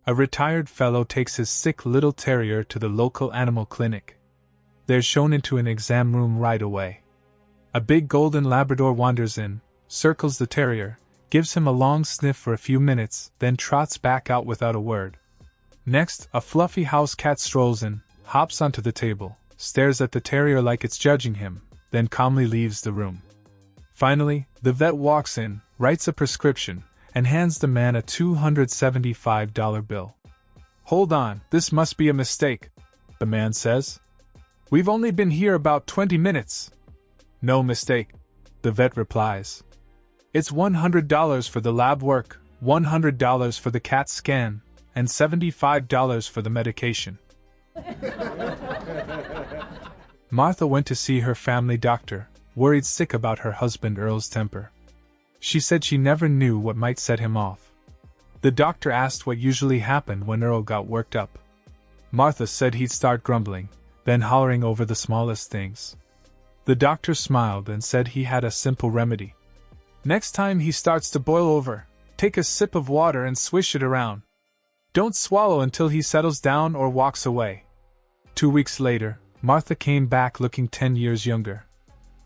A retired fellow takes his sick little terrier to the local animal clinic. They're shown into an exam room right away. A big golden Labrador wanders in, circles the terrier, gives him a long sniff for a few minutes, then trots back out without a word. Next, a fluffy house cat strolls in, hops onto the table, stares at the terrier like it's judging him, then calmly leaves the room. Finally, the vet walks in, writes a prescription, and hands the man a $275 bill. "Hold on, this must be a mistake," the man says. "We've only been here about 20 minutes. "No mistake," the vet replies. "It's $100 for the lab work, $100 for the CAT scan, and $75 for the medication." Martha went to see her family doctor, worried sick about her husband Earl's temper. She said she never knew what might set him off. The doctor asked what usually happened when Earl got worked up. Martha said he'd start grumbling, then hollering over the smallest things. The doctor smiled and said he had a simple remedy. "Next time he starts to boil over, take a sip of water and swish it around. Don't swallow until he settles down or walks away." 2 weeks later, Martha came back looking 10 years younger.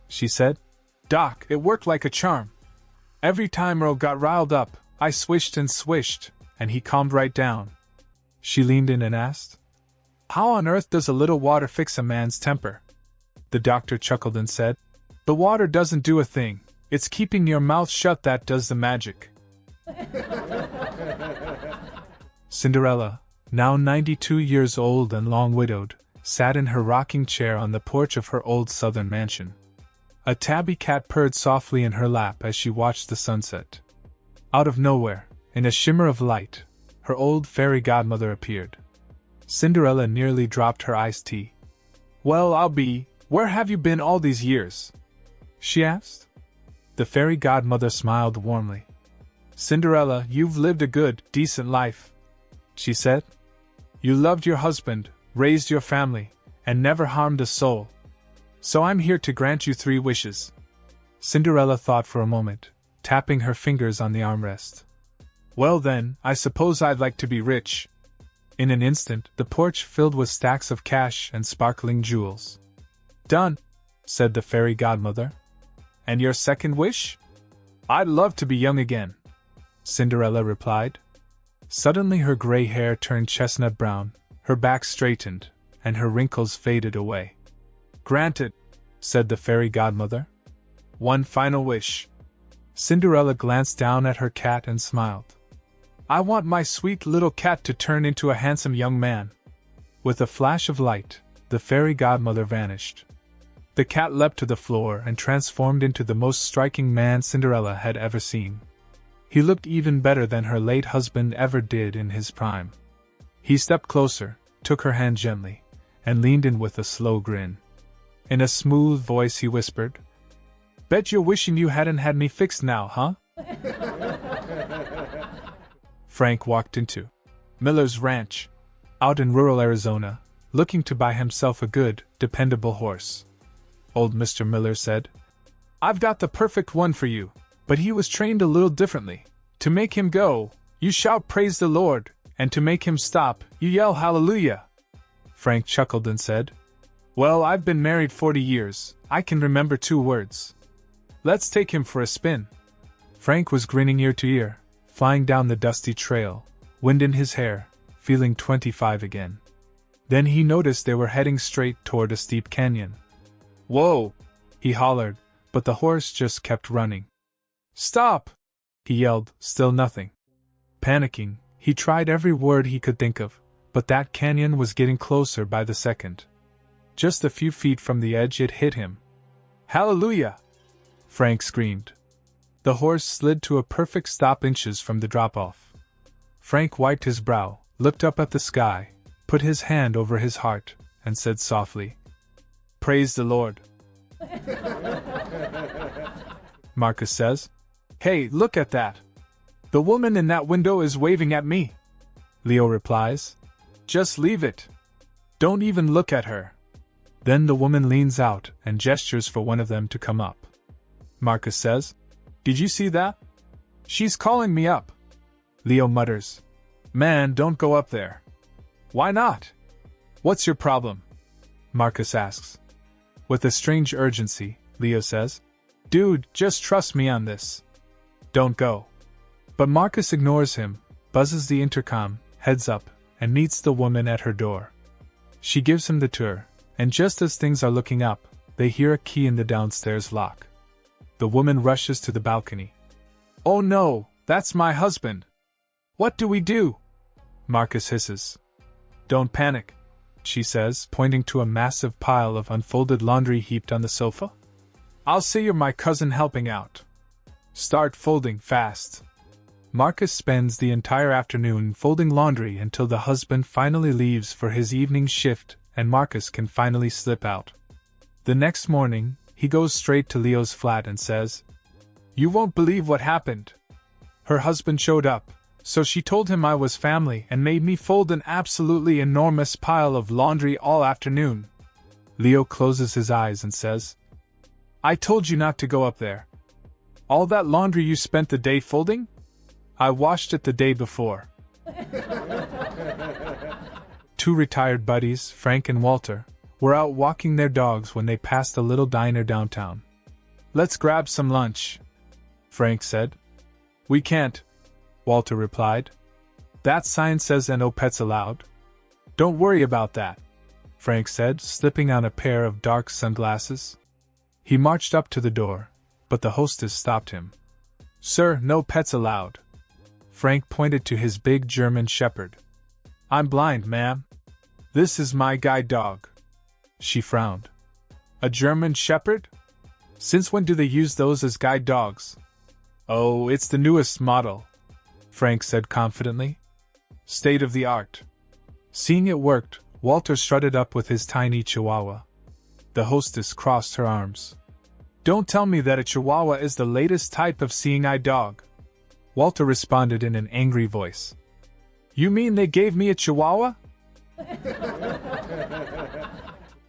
She said, "Doc, it worked like a charm. Every time Earl got riled up, I swished and swished, and he calmed right down." She leaned in and asked, "How on earth does a little water fix a man's temper?" The doctor chuckled and said, "The water doesn't do a thing, it's keeping your mouth shut that does the magic." Cinderella, now 92 years old and long widowed, sat in her rocking chair on the porch of her old southern mansion. A tabby cat purred softly in her lap as she watched the sunset. Out of nowhere, in a shimmer of light, her old fairy godmother appeared. Cinderella nearly dropped her iced tea. "Well, where have you been all these years?" she asked. The fairy godmother smiled warmly. "Cinderella, you've lived a good, decent life," she said. "You loved your husband, raised your family, and never harmed a soul. So I'm here to grant you 3 wishes." Cinderella thought for a moment, tapping her fingers on the armrest. "Well then, I suppose I'd like to be rich." In an instant, the porch filled with stacks of cash and sparkling jewels. "Done," said the fairy godmother. "And your second wish?" "I'd love to be young again," Cinderella replied. Suddenly her gray hair turned chestnut brown, her back straightened, and her wrinkles faded away. "Granted," said the fairy godmother. "One final wish." Cinderella glanced down at her cat and smiled. "I want my sweet little cat to turn into a handsome young man." With a flash of light, the fairy godmother vanished. The cat leapt to the floor and transformed into the most striking man Cinderella had ever seen. He looked even better than her late husband ever did in his prime. He stepped closer, took her hand gently, and leaned in with a slow grin. In a smooth voice he whispered, "Bet you're wishing you hadn't had me fixed now, huh?" Frank walked into Miller's Ranch, out in rural Arizona, looking to buy himself a good, dependable horse. Old Mr. Miller said, "I've got the perfect one for you, but he was trained a little differently. To make him go, you shout praise the Lord, and to make him stop, you yell hallelujah." Frank chuckled and said, "Well, I've been married 40 years, I can remember 2 words. Let's take him for a spin." Frank was grinning ear to ear, flying down the dusty trail, wind in his hair, feeling 25 again. Then he noticed they were heading straight toward a steep canyon. "Whoa!" he hollered, but the horse just kept running. "Stop!" he yelled, still nothing. Panicking, he tried every word he could think of, but that canyon was getting closer by the second. Just a few feet from the edge it hit him. "Hallelujah!" Frank screamed. The horse slid to a perfect stop inches from the drop-off. Frank wiped his brow, looked up at the sky, put his hand over his heart, and said softly, "Praise the Lord." Marcus says, "Hey, look at that! The woman in that window is waving at me." Leo replies, "Just leave it. Don't even look at her." Then the woman leans out and gestures for one of them to come up. Marcus says, "Did you see that? She's calling me up." Leo mutters, Man, don't go up there. Why not? What's your problem? Marcus asks. With a strange urgency, Leo says, Dude, just trust me on this. Don't go. But Marcus ignores him, buzzes the intercom, heads up, and meets the woman at her door. She gives him the tour, and just as things are looking up, they hear a key in the downstairs lock. The woman rushes to the balcony. Oh no, that's my husband. What do we do? Marcus hisses. Don't panic, she says, pointing to a massive pile of unfolded laundry heaped on the sofa. I'll say you're my cousin helping out. Start folding fast. Marcus spends the entire afternoon folding laundry until the husband finally leaves for his evening shift and Marcus can finally slip out. The next morning, he goes straight to Leo's flat and says, You won't believe what happened. Her husband showed up, so she told him I was family and made me fold an absolutely enormous pile of laundry all afternoon. Leo closes his eyes and says, I told you not to go up there. All that laundry you spent the day folding? I washed it the day before. Two retired buddies, Frank and Walter, were out walking their dogs when they passed a little diner downtown. Let's grab some lunch, Frank said. We can't, Walter replied. That sign says no pets allowed. Don't worry about that, Frank said, slipping on a pair of dark sunglasses. He marched up to the door, but the hostess stopped him. Sir, no pets allowed. Frank pointed to his big German shepherd. I'm blind, ma'am. This is my guide dog. She frowned. A German shepherd? Since when do they use those as guide dogs? Oh, it's the newest model, Frank said confidently. State of the art. Seeing it worked, Walter strutted up with his tiny chihuahua. The hostess crossed her arms. Don't tell me that a chihuahua is the latest type of seeing-eye dog. Walter responded in an angry voice. You mean they gave me a chihuahua?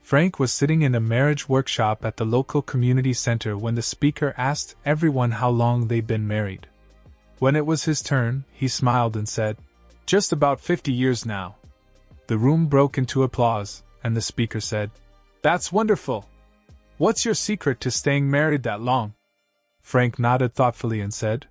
Frank was sitting in a marriage workshop at the local community center when the speaker asked everyone how long they'd been married. When it was his turn, he smiled and said, Just about 50 years now. The room broke into applause, and the speaker said, That's wonderful. What's your secret to staying married that long? Frank nodded thoughtfully and said,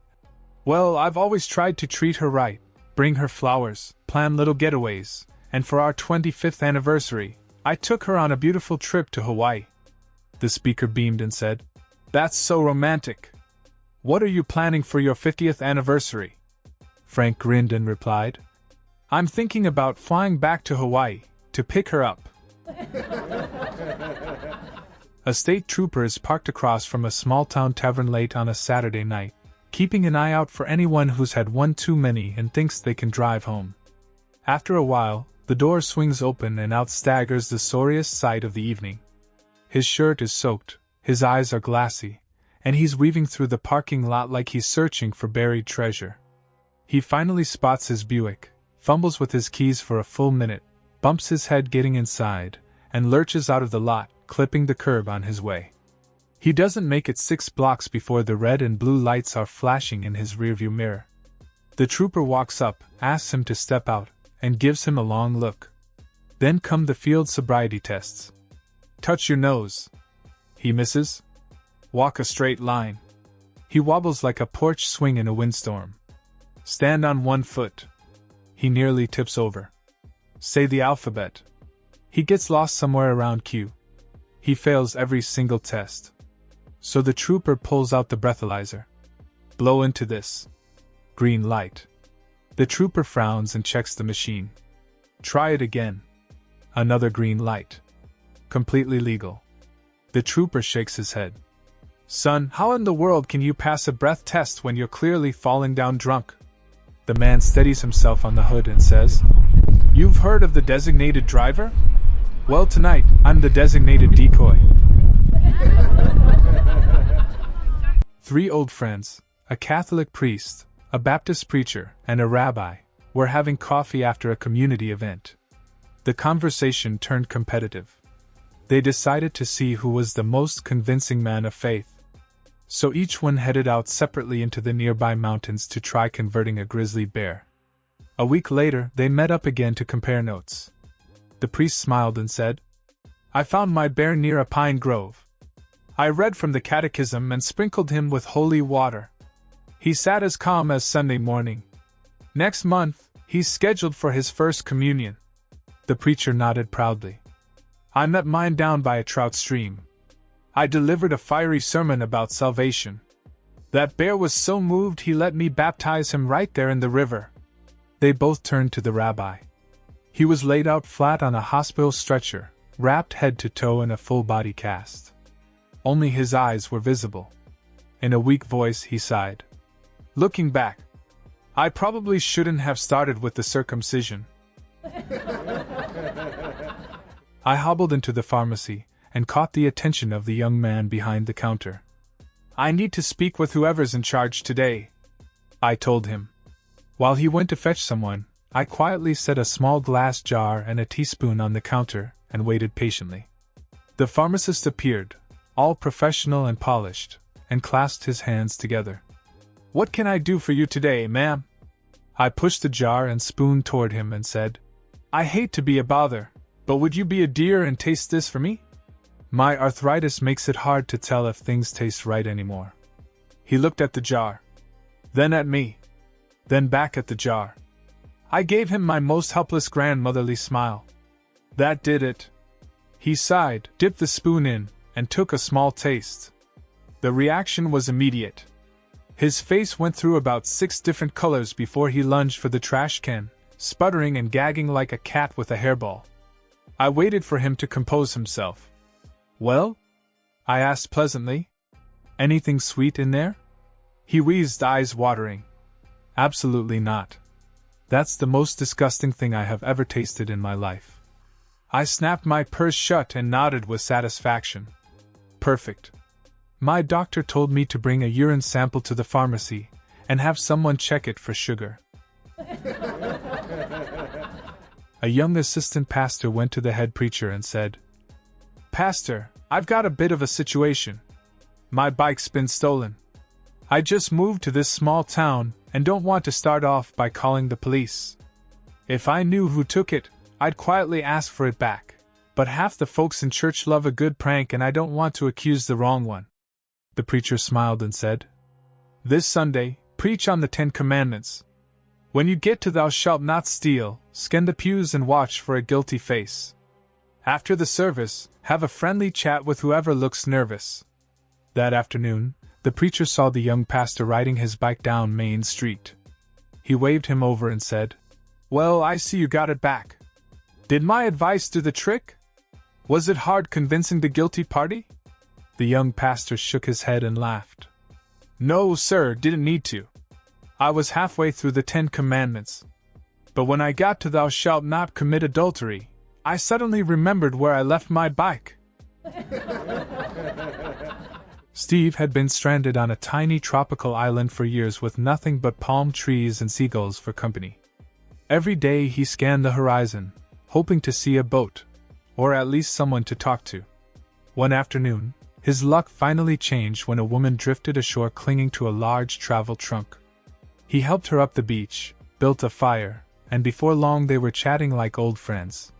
Well, I've always tried to treat her right, bring her flowers, plan little getaways, and for our 25th anniversary, I took her on a beautiful trip to Hawaii. The speaker beamed and said, That's so romantic. What are you planning for your 50th anniversary? Frank grinned and replied, I'm thinking about flying back to Hawaii to pick her up. A state trooper is parked across from a small-town tavern late on a Saturday night, keeping an eye out for anyone who's had one too many and thinks they can drive home. After a while, the door swings open and out staggers the sorriest sight of the evening. His shirt is soaked, his eyes are glassy, and he's weaving through the parking lot like he's searching for buried treasure. He finally spots his Buick, fumbles with his keys for a full minute, bumps his head getting inside, and lurches out of the lot, clipping the curb on his way. He doesn't make it 6 blocks before the red and blue lights are flashing in his rearview mirror. The trooper walks up, asks him to step out, and gives him a long look. Then come the field sobriety tests. Touch your nose. He misses. Walk a straight line. He wobbles like a porch swing in a windstorm. Stand on one foot. He nearly tips over. Say the alphabet. He gets lost somewhere around Q. He fails every single test. So the trooper pulls out the breathalyzer. Blow into this. Green light. The trooper frowns and checks the machine. Try it again. Another green light. Completely legal. The trooper shakes his head. Son, how in the world can you pass a breath test when you're clearly falling down drunk? The man steadies himself on the hood and says, You've heard of the designated driver? Well, tonight, I'm the designated decoy. 3 old friends, a Catholic priest, a Baptist preacher, and a rabbi, were having coffee after a community event. The conversation turned competitive. They decided to see who was the most convincing man of faith. So each one headed out separately into the nearby mountains to try converting a grizzly bear. A week later, they met up again to compare notes. The priest smiled and said, "I found my bear near a pine grove. I read from the catechism and sprinkled him with holy water. He sat as calm as Sunday morning. Next month, he's scheduled for his first communion." The preacher nodded proudly. "I met mine down by a trout stream. I delivered a fiery sermon about salvation. That bear was so moved he let me baptize him right there in the river." They both turned to the rabbi. He was laid out flat on a hospital stretcher, wrapped head to toe in a full-body cast. Only his eyes were visible. In a weak voice he sighed. "Looking back, I probably shouldn't have started with the circumcision." I hobbled into the pharmacy and caught the attention of the young man behind the counter. "I need to speak with whoever's in charge today," I told him. While he went to fetch someone, I quietly set a small glass jar and a teaspoon on the counter and waited patiently. The pharmacist appeared, all professional and polished, and clasped his hands together. "What can I do for you today, ma'am?" I pushed the jar and spoon toward him and said, "I hate to be a bother, but would you be a dear and taste this for me? My arthritis makes it hard to tell if things taste right anymore." He looked at the jar, then at me, then back at the jar. I gave him my most helpless grandmotherly smile. That did it. He sighed, dipped the spoon in, and took a small taste. The reaction was immediate. His face went through about 6 different colors before he lunged for the trash can, sputtering and gagging like a cat with a hairball. I waited for him to compose himself. "Well?" I asked pleasantly. "Anything sweet in there?" He wheezed, eyes watering. "Absolutely not. That's the most disgusting thing I have ever tasted in my life." I snapped my purse shut and nodded with satisfaction. "Perfect. My doctor told me to bring a urine sample to the pharmacy and have someone check it for sugar." A young assistant pastor went to the head preacher and said, "Pastor, I've got a bit of a situation. My bike's been stolen. I just moved to this small town and don't want to start off by calling the police. If I knew who took it, I'd quietly ask for it back, but half the folks in church love a good prank and I don't want to accuse the wrong one." The preacher smiled and said, "This Sunday, preach on the 10 Commandments. When you get to 'Thou shalt not steal,' scan the pews and watch for a guilty face. After the service, have a friendly chat with whoever looks nervous." That afternoon, the preacher saw the young pastor riding his bike down Main Street. He waved him over and said, "Well, I see you got it back. Did my advice do the trick? Was it hard convincing the guilty party?" The young pastor shook his head and laughed. "No, sir, didn't need to. I was halfway through the 10 Commandments. But when I got to 'Thou shalt not commit adultery,' I suddenly remembered where I left my bike." Steve had been stranded on a tiny tropical island for years with nothing but palm trees and seagulls for company. Every day he scanned the horizon, hoping to see a boat, or at least someone to talk to. One afternoon, his luck finally changed when a woman drifted ashore clinging to a large travel trunk. He helped her up the beach, built a fire, and before long they were chatting like old friends.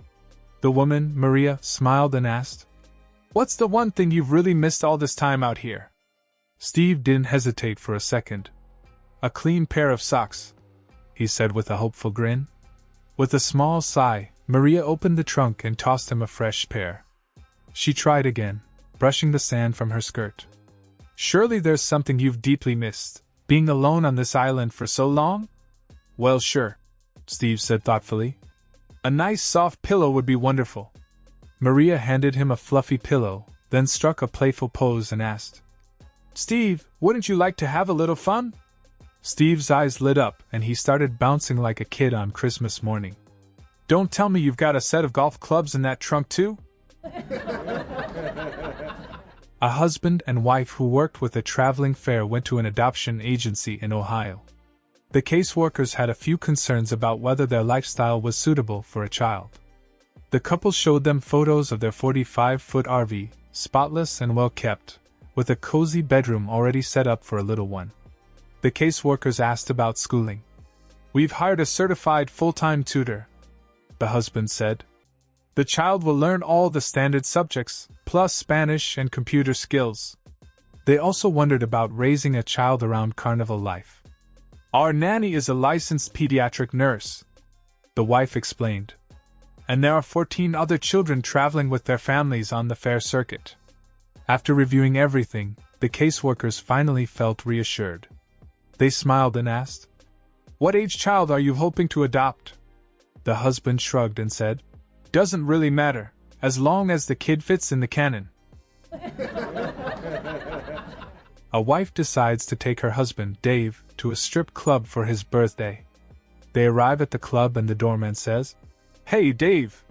The woman, Maria, smiled and asked, "What's the one thing you've really missed all this time out here?" Steve didn't hesitate for a second. "A clean pair of socks," he said with a hopeful grin. With a small sigh, Maria opened the trunk and tossed him a fresh pair. She tried again, brushing the sand from her skirt. "Surely there's something you've deeply missed, being alone on this island for so long?" "Well, sure," Steve said thoughtfully. "A nice soft pillow would be wonderful." Maria handed him a fluffy pillow, then struck a playful pose and asked, "Steve, wouldn't you like to have a little fun?" Steve's eyes lit up and he started bouncing like a kid on Christmas morning. "Don't tell me you've got a set of golf clubs in that trunk too?" A husband and wife who worked with a traveling fair went to an adoption agency in Ohio. The caseworkers had a few concerns about whether their lifestyle was suitable for a child. The couple showed them photos of their 45-foot RV, spotless and well-kept, with a cozy bedroom already set up for a little one. The caseworkers asked about schooling. We've hired a certified full-time tutor, the husband said. The child will learn all the standard subjects, plus Spanish and computer skills. They also wondered about raising a child around carnival life. Our nanny is a licensed pediatric nurse, the wife explained. And there are 14 other children traveling with their families on the fair circuit. After reviewing everything, the caseworkers finally felt reassured. They smiled and asked, "What age child are you hoping to adopt?" The husband shrugged and said, "Doesn't really matter, as long as the kid fits in the canon." A wife decides to take her husband, Dave, to a strip club for his birthday. They arrive at the club and the doorman says, "Hey, Dave!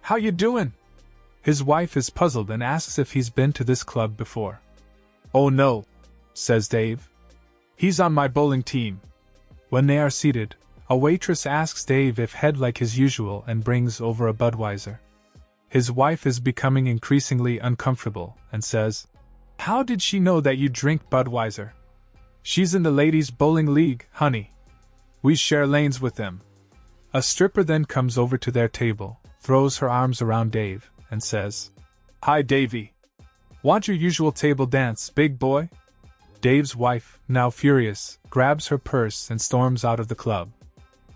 How you doing?" His wife is puzzled and asks if he's been to this club before. "Oh no," says Dave. "He's on my bowling team." When they are seated, a waitress asks Dave if he'd like his usual and brings over a Budweiser. His wife is becoming increasingly uncomfortable and says, "How did she know that you drink Budweiser?" "She's in the ladies' bowling league, honey. We share lanes with them." A stripper then comes over to their table, throws her arms around Dave, and says, "Hi, Davey. Want your usual table dance, big boy?" Dave's wife, now furious, grabs her purse and storms out of the club.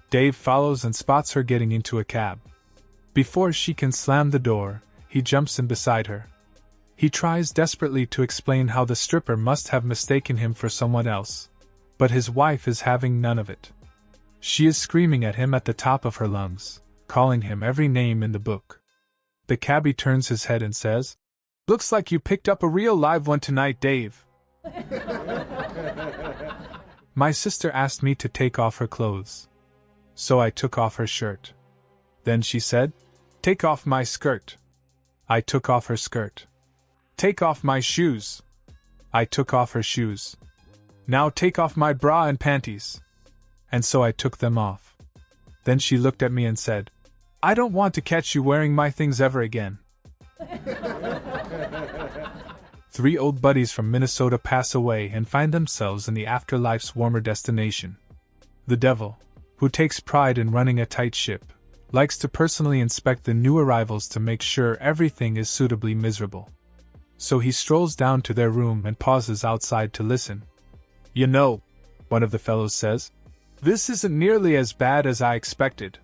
Dave follows and spots her getting into a cab. Before she can slam the door, he jumps in beside her. He tries desperately to explain how the stripper must have mistaken him for someone else, but his wife is having none of it. She is screaming at him at the top of her lungs, calling him every name in the book. The cabbie turns his head and says, "Looks like you picked up a real live one tonight, Dave." My sister asked me to take off her clothes, so I took off her shirt. Then she said, "Take off my skirt." I took off her skirt. "Take off my shoes." I took off her shoes. "Now take off my bra and panties." And so I took them off. Then she looked at me and said, "I don't want to catch you wearing my things ever again." 3 old buddies from Minnesota pass away and find themselves in the afterlife's warmer destination. The devil, who takes pride in running a tight ship, likes to personally inspect the new arrivals to make sure everything is suitably miserable. So he strolls down to their room and pauses outside to listen. "You know," one of the fellows says, "this isn't nearly as bad as I expected."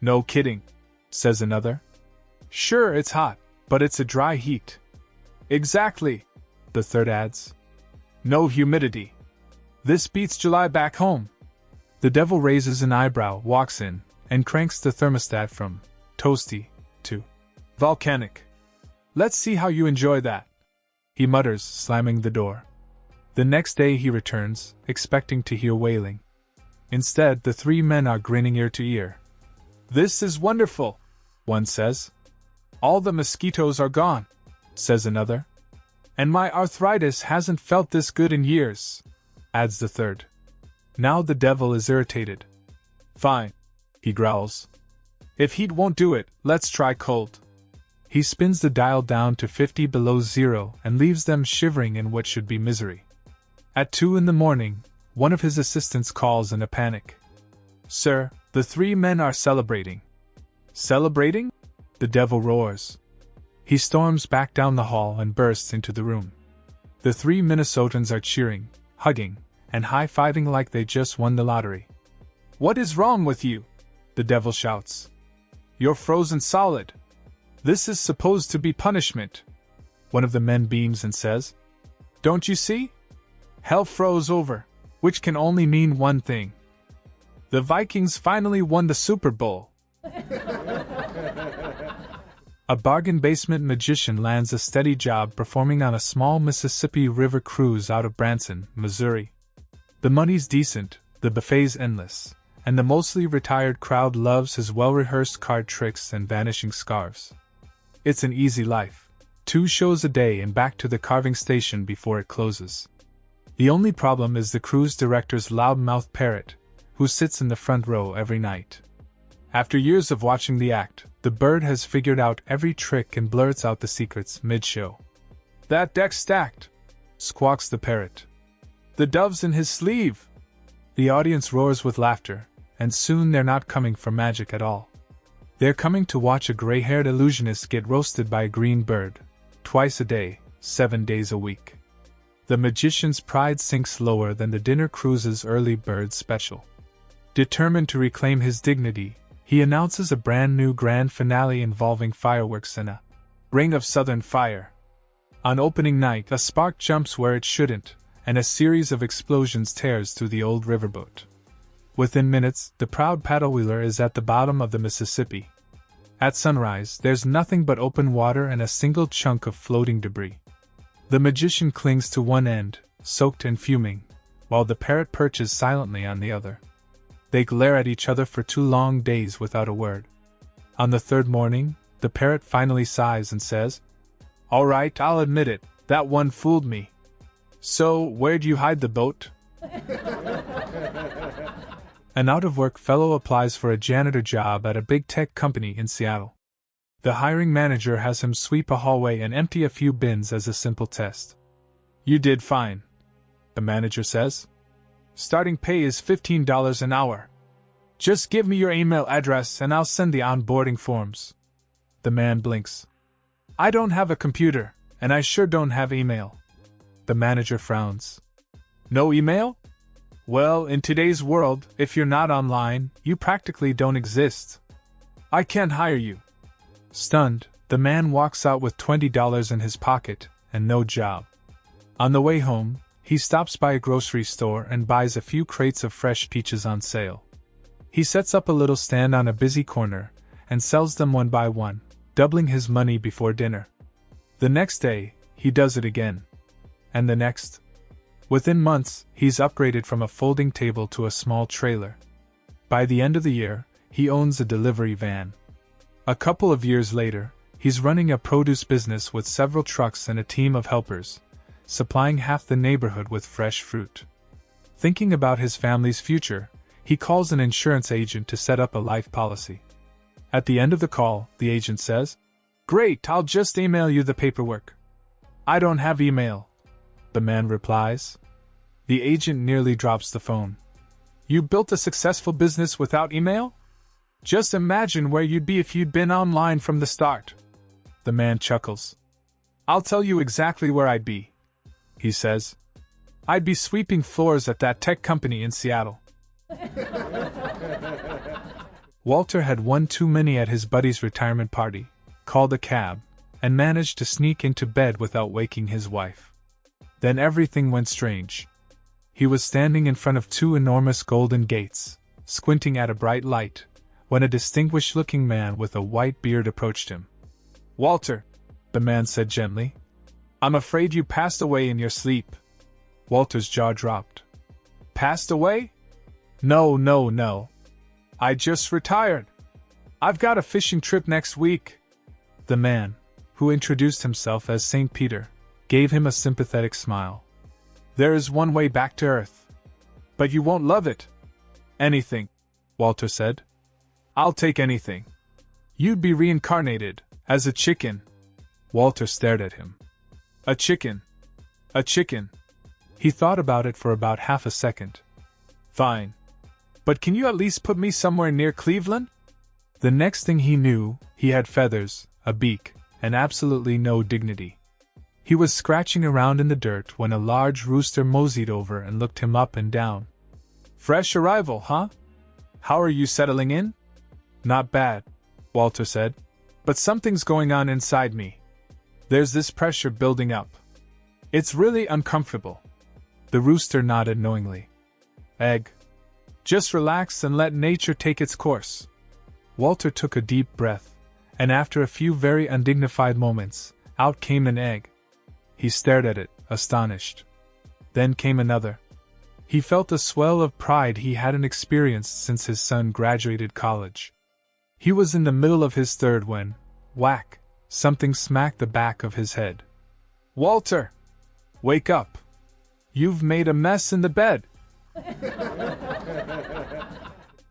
"No kidding," says another. "Sure, it's hot, but it's a dry heat." "Exactly," the third adds. "No humidity. This beats July back home." The devil raises an eyebrow, walks in, and cranks the thermostat from toasty to volcanic. "Let's see how you enjoy that," he mutters, slamming the door. The next day he returns, expecting to hear wailing. Instead, the 3 men are grinning ear to ear. "This is wonderful," one says. "All the mosquitoes are gone," says another. "And my arthritis hasn't felt this good in years," adds the third. Now the devil is irritated. "Fine," he growls. "If heat won't do it, let's try cold." He spins the dial down to 50 below zero and leaves them shivering in what should be misery. At 2 in the morning, one of his assistants calls in a panic. "Sir, the 3 men are celebrating." "Celebrating?" the devil roars. He storms back down the hall and bursts into the room. The 3 Minnesotans are cheering, hugging, and high-fiving like they just won the lottery. "What is wrong with you?" the devil shouts. "You're frozen solid. This is supposed to be punishment." One of the men beams and says, "Don't you see? Hell froze over, which can only mean one thing. The Vikings finally won the Super Bowl." A bargain basement magician lands a steady job performing on a small Mississippi River cruise out of Branson, Missouri. The money's decent, the buffet's endless, and the mostly retired crowd loves his well-rehearsed card tricks and vanishing scarves. It's an easy life. 2 shows a day and back to the carving station before it closes. The only problem is the cruise director's loudmouth parrot, who sits in the front row every night. After years of watching the act, the bird has figured out every trick and blurts out the secrets mid-show. "That deck's stacked," squawks the parrot. "The dove's in his sleeve." The audience roars with laughter, and soon they're not coming for magic at all. They're coming to watch a gray-haired illusionist get roasted by a green bird, twice a day, 7 days a week. The magician's pride sinks lower than the dinner cruise's early bird special. Determined to reclaim his dignity, he announces a brand new grand finale involving fireworks and a ring of southern fire. On opening night, a spark jumps where it shouldn't, and a series of explosions tears through the old riverboat. Within minutes, the proud paddle-wheeler is at the bottom of the Mississippi. At sunrise, there's nothing but open water and a single chunk of floating debris. The magician clings to one end, soaked and fuming, while the parrot perches silently on the other. They glare at each other for 2 long days without a word. On the 3rd morning, the parrot finally sighs and says, "All right, I'll admit it, that one fooled me. So, where'd you hide the boat?" An out-of-work fellow applies for a janitor job at a big tech company in Seattle. The hiring manager has him sweep a hallway and empty a few bins as a simple test. "You did fine," the manager says. "Starting pay is $15 an hour. Just give me your email address and I'll send the onboarding forms." The man blinks. "I don't have a computer, and I sure don't have email." The manager frowns. "No email? Well, in today's world, if you're not online, you practically don't exist. I can't hire you." Stunned, the man walks out with $20 in his pocket and no job. On the way home, he stops by a grocery store and buys a few crates of fresh peaches on sale. He sets up a little stand on a busy corner and sells them one by one, doubling his money before dinner. The next day, he does it again. And the next. Within months, he's upgraded from a folding table to a small trailer. By the end of the year, he owns a delivery van. A couple of years later, he's running a produce business with several trucks and a team of helpers, supplying half the neighborhood with fresh fruit. Thinking about his family's future, he calls an insurance agent to set up a life policy. At the end of the call, the agent says, "Great, I'll just email you the paperwork." "I don't have email," the man replies. The agent nearly drops the phone. "You built a successful business without email? Just imagine where you'd be if you'd been online from the start." The man chuckles. "I'll tell you exactly where I'd be," he says. "I'd be sweeping floors at that tech company in Seattle." Walter had one too many at his buddy's retirement party, called a cab, and managed to sneak into bed without waking his wife. Then everything went strange. He was standing in front of 2 enormous golden gates, squinting at a bright light, when a distinguished-looking man with a white beard approached him. "Walter," the man said gently, "I'm afraid you passed away in your sleep." Walter's jaw dropped. "Passed away? No. I just retired. I've got a fishing trip next week." The man, who introduced himself as St. Peter, gave him a sympathetic smile. "There is one way back to Earth. But you won't love it." "Anything," Walter said. "I'll take anything. You'd be reincarnated, as a chicken." Walter stared at him. "A chicken. A chicken." He thought about it for about half a second. "Fine. But can you at least put me somewhere near Cleveland?" The next thing he knew, he had feathers, a beak, and absolutely no dignity. He was scratching around in the dirt when a large rooster moseyed over and looked him up and down. "Fresh arrival, huh? How are you settling in?" "Not bad," Walter said. "But something's going on inside me. There's this pressure building up. It's really uncomfortable." The rooster nodded knowingly. "Egg. Just relax and let nature take its course." Walter took a deep breath, and after a few very undignified moments, out came an egg. He stared at it, astonished. Then came another. He felt a swell of pride he hadn't experienced since his son graduated college. He was in the middle of his third when, whack, something smacked the back of his head. "Walter! Wake up! You've made a mess in the bed!"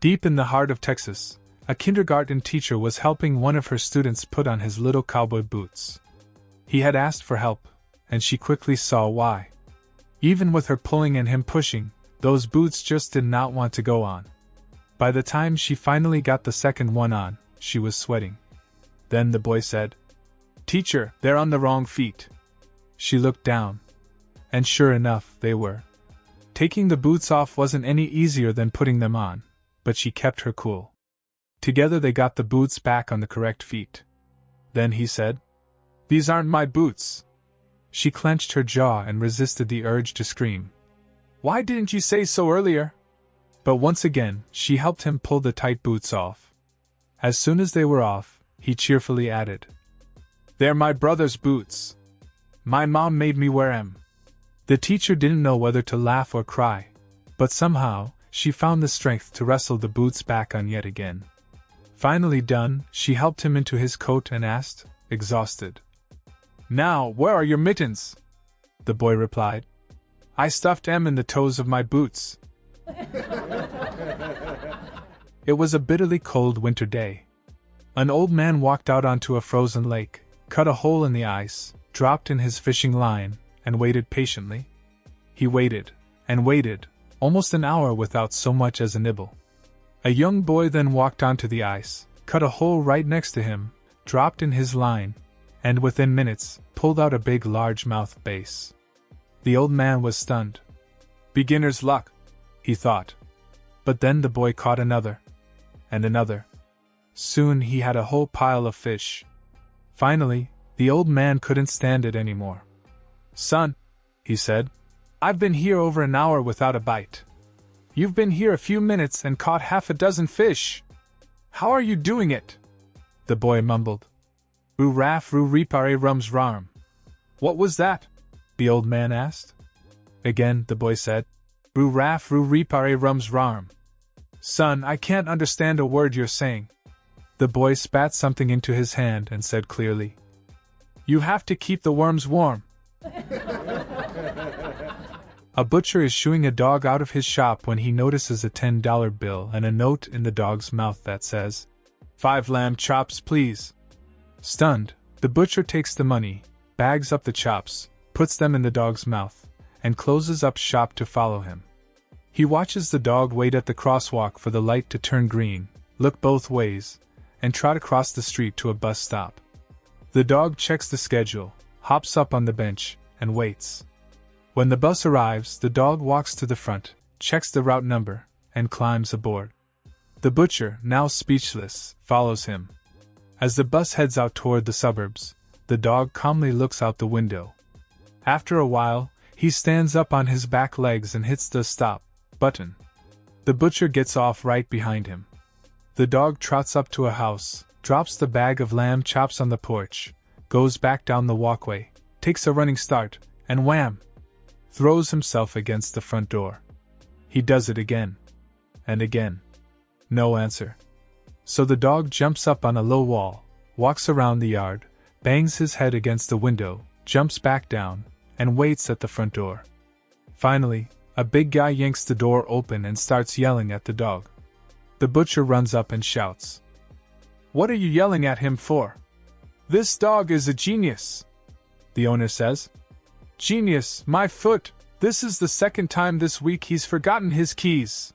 Deep in the heart of Texas, a kindergarten teacher was helping one of her students put on his little cowboy boots. He had asked for help, and she quickly saw why. Even with her pulling and him pushing, those boots just did not want to go on. By the time she finally got the second one on, she was sweating. Then the boy said, "Teacher, they're on the wrong feet." She looked down. And sure enough, they were. Taking the boots off wasn't any easier than putting them on, but she kept her cool. Together they got the boots back on the correct feet. Then he said, "These aren't my boots." She clenched her jaw and resisted the urge to scream. "Why didn't you say so earlier?" But once again, she helped him pull the tight boots off. As soon as they were off, he cheerfully added, "They're my brother's boots. My mom made me wear 'em." The teacher didn't know whether to laugh or cry, but somehow, she found the strength to wrestle the boots back on yet again. Finally done, she helped him into his coat and asked, exhausted, "Now, where are your mittens?" The boy replied, "I stuffed 'em in the toes of my boots." It was a bitterly cold winter day. An old man walked out onto a frozen lake, cut a hole in the ice, dropped in his fishing line, and waited patiently. He waited, and waited, almost an hour without so much as a nibble. A young boy then walked onto the ice, cut a hole right next to him, dropped in his line, and within minutes, pulled out a big largemouth bass. The old man was stunned. "Beginner's luck," he thought. But then the boy caught another, and another. Soon he had a whole pile of fish. Finally, the old man couldn't stand it anymore. "Son," he said, "I've been here over an hour without a bite. You've been here a few minutes and caught half a dozen fish. How are you doing it?" The boy mumbled, "Roo-raff roo-reepare rums rarm." "What was that?" the old man asked. Again the boy said, "Roo-raff roo-reepare rums rarm." "Son, I can't understand a word you're saying." The boy spat something into his hand and said clearly, "You have to keep the worms warm." A butcher is shooing a dog out of his shop when he notices a $10 bill and a note in the dog's mouth that says, "5 lamb chops, please." Stunned, the butcher takes the money, bags up the chops, puts them in the dog's mouth, and closes up shop to follow him. He watches the dog wait at the crosswalk for the light to turn green, look both ways, and trot across the street to a bus stop. The dog checks the schedule, hops up on the bench, and waits. When the bus arrives, the dog walks to the front, checks the route number, and climbs aboard. The butcher, now speechless, follows him. As the bus heads out toward the suburbs, the dog calmly looks out the window. After a while, he stands up on his back legs and hits the stop button. The butcher gets off right behind him. The dog trots up to a house, drops the bag of lamb chops on the porch, goes back down the walkway, takes a running start, and wham! Throws himself against the front door. He does it again. And again. No answer. So the dog jumps up on a low wall, walks around the yard, bangs his head against the window, jumps back down, and waits at the front door. Finally, a big guy yanks the door open and starts yelling at the dog. The butcher runs up and shouts, "What are you yelling at him for? This dog is a genius," the owner says. "Genius, my foot! This is the second time this week he's forgotten his keys."